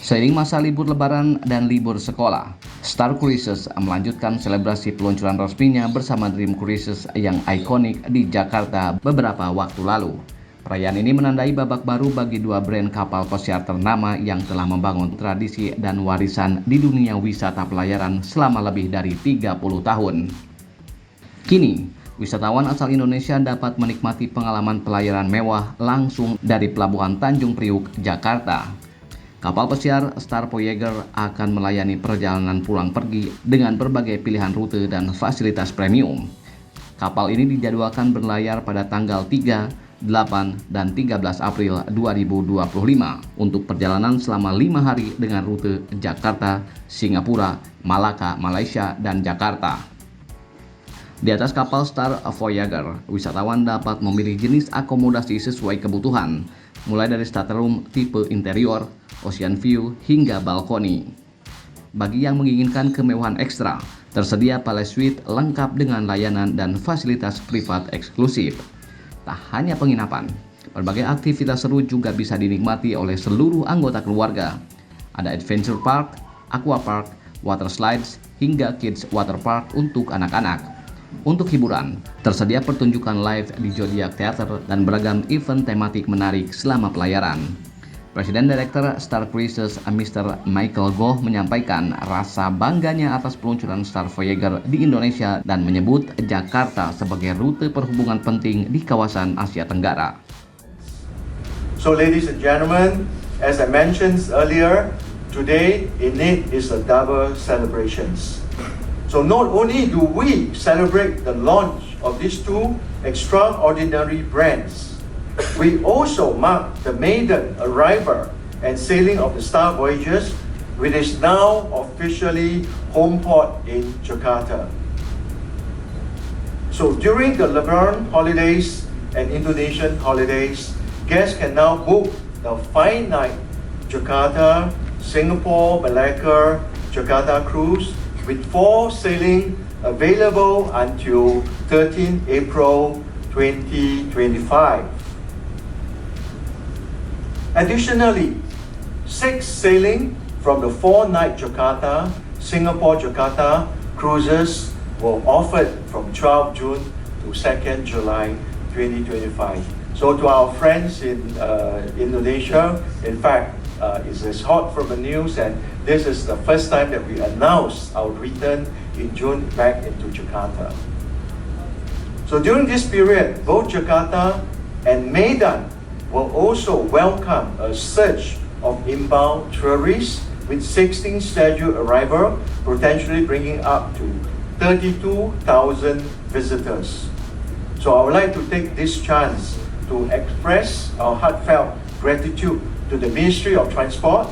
Seiring masa libur lebaran dan libur sekolah, Star Cruises melanjutkan selebrasi peluncuran resminya bersama Dream Cruises yang ikonik di Jakarta beberapa waktu lalu. Perayaan ini menandai babak baru bagi dua brand kapal pesiar ternama yang telah membangun tradisi dan warisan di dunia wisata pelayaran selama lebih dari 30 tahun. Kini, wisatawan asal Indonesia dapat menikmati pengalaman pelayaran mewah langsung dari Pelabuhan Tanjung Priuk, Jakarta. Kapal pesiar Star Voyager akan melayani perjalanan pulang pergi dengan berbagai pilihan rute dan fasilitas premium. Kapal ini dijadwalkan berlayar pada tanggal 3, 8, dan 13 April 2025 untuk perjalanan selama 5 hari dengan rute Jakarta, Singapura, Malaka, Malaysia, dan Jakarta. Di atas kapal Star Voyager, wisatawan dapat memilih jenis akomodasi sesuai kebutuhan, mulai dari stateroom tipe interior, ocean view, hingga balkoni. Bagi yang menginginkan kemewahan ekstra, tersedia palace suite lengkap dengan layanan dan fasilitas privat eksklusif. Tak hanya penginapan, berbagai aktivitas seru juga bisa dinikmati oleh seluruh anggota keluarga. Ada adventure park, aqua park, water slides, hingga kids water park untuk anak-anak. Untuk hiburan, tersedia pertunjukan live di Zodiac Theater dan beragam event tematik menarik selama pelayaran. Presiden Direktur Star Cruises, Mr. Michael Goh menyampaikan rasa bangganya atas peluncuran Star Voyager di Indonesia dan menyebut Jakarta sebagai rute perhubungan penting di kawasan Asia Tenggara. So ladies and gentlemen, as I mentioned earlier, today indeed is a double celebrations. So not only do we celebrate the launch of these two extraordinary brands, we also mark the maiden arrival and sailing of the Star Voyagers, which is now officially home port in Jakarta. So during the Lebaran holidays and Indonesian holidays, guests can now book the 5-night Jakarta, Singapore, Malacca, Jakarta cruise with 4 sailing available until 13 April 2025. Additionally, 6 sailing from the 4-night Jakarta, Singapore-Jakarta cruises were offered from 12 June to 2nd July 2025. So to our friends in Indonesia, in fact, it's as hot from the news, and this is the first time that we announced our return in June back into Jakarta. So during this period, both Jakarta and Medan will also welcome a surge of inbound tourists with 16 scheduled arrival, potentially bringing up to 32,000 visitors. So I would like to take this chance to express our heartfelt gratitude to the Ministry of Transport,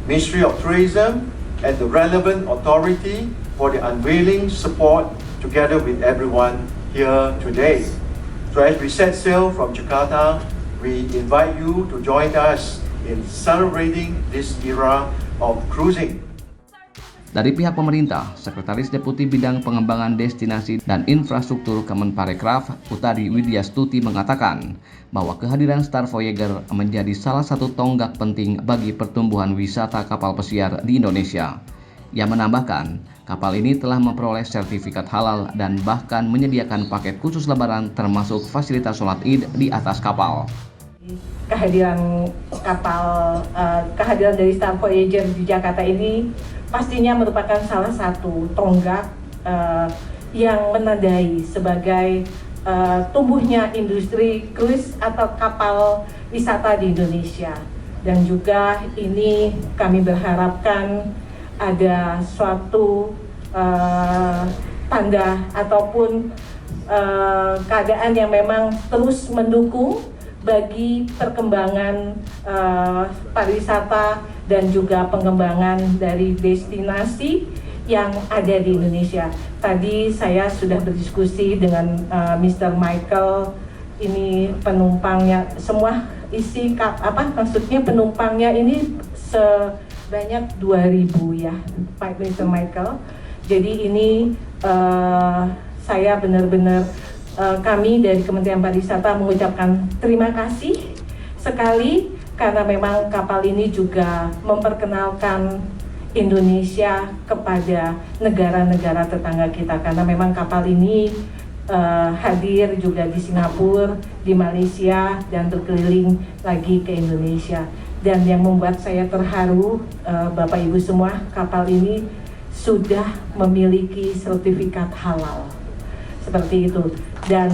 Ministry of Tourism, and the relevant authority for the unwavering support together with everyone here today. So as we set sail from Jakarta, we invite you to join us in celebrating this era of cruising. Dari pihak pemerintah, Sekretaris Deputi Bidang Pengembangan Destinasi dan Infrastruktur Kemenparekraf, Utari Widyastuti mengatakan bahwa kehadiran Star Voyager menjadi salah satu tonggak penting bagi pertumbuhan wisata kapal pesiar di Indonesia. Ia menambahkan, kapal ini telah memperoleh sertifikat halal dan bahkan menyediakan paket khusus lebaran termasuk fasilitas sholat Id di atas kapal. Kehadiran dari Star Voyager di Jakarta ini pastinya merupakan salah satu tonggak yang menandai sebagai tumbuhnya industri cruise atau kapal wisata di Indonesia. Dan juga ini kami berharapkan ada suatu tanda ataupun keadaan yang memang terus mendukung bagi perkembangan pariwisata dan juga pengembangan dari destinasi yang ada di Indonesia. Tadi saya sudah berdiskusi dengan Mr. Michael, ini penumpangnya semua maksudnya penumpangnya ini sebanyak 2.000 ya, Pak Mr. Michael. Jadi ini saya benar-benar kami dari Kementerian Pariwisata mengucapkan terima kasih sekali karena memang kapal ini juga memperkenalkan Indonesia kepada negara-negara tetangga kita, karena memang kapal ini hadir juga di Singapura, di Malaysia, dan berkeliling lagi ke Indonesia. Dan yang membuat saya terharu, Bapak Ibu semua, kapal ini sudah memiliki sertifikat halal, seperti itu. Dan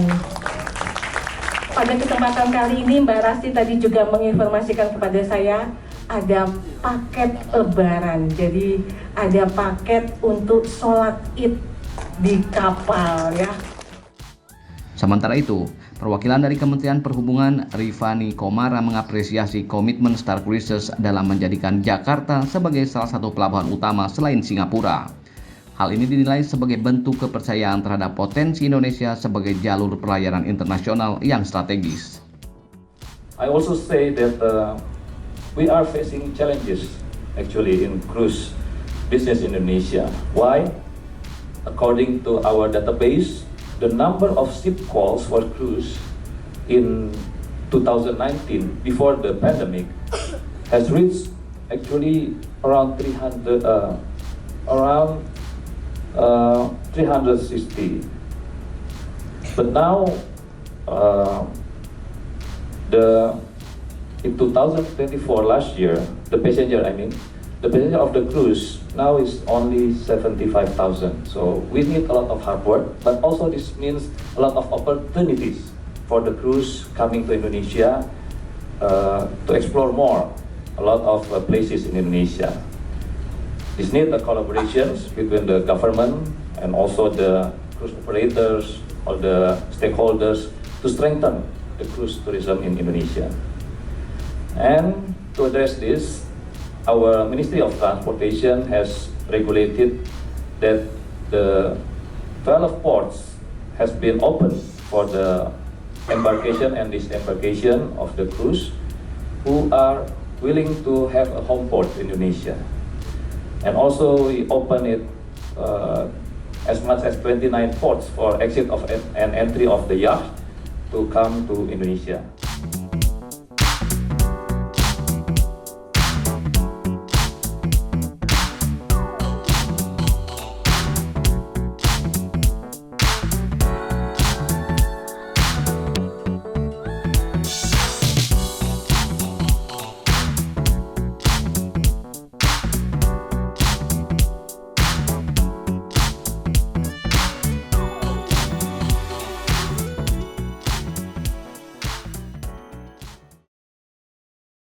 pada kesempatan kali ini Mbak Rasti tadi juga menginformasikan kepada saya ada paket lebaran, jadi ada paket untuk sholat id di kapal ya. Sementara itu, perwakilan dari Kementerian Perhubungan Rifani Komara mengapresiasi komitmen Star Cruises dalam menjadikan Jakarta sebagai salah satu pelabuhan utama selain Singapura. Hal ini dinilai sebagai bentuk kepercayaan terhadap potensi Indonesia sebagai jalur pelayaran internasional yang strategis. I also say that we are facing challenges actually in cruise business in Indonesia. Why? According to our database, the number of ship calls for cruise in 2019, before the pandemic, has reached actually around 360. But now, in 2024 last year, the passenger of the cruise now is only 75,000. So we need a lot of hard work, but also this means a lot of opportunities for the cruise coming to Indonesia to explore more, a lot of places in Indonesia. This needs a collaborations between the government and also the cruise operators or the stakeholders to strengthen the cruise tourism in Indonesia. And to address this, our Ministry of Transportation has regulated that the 12 ports has been open for the embarkation and disembarkation of the cruise who are willing to have a home port in Indonesia. And also we open it as much as 29 ports for exit of and entry of the yacht to come to Indonesia.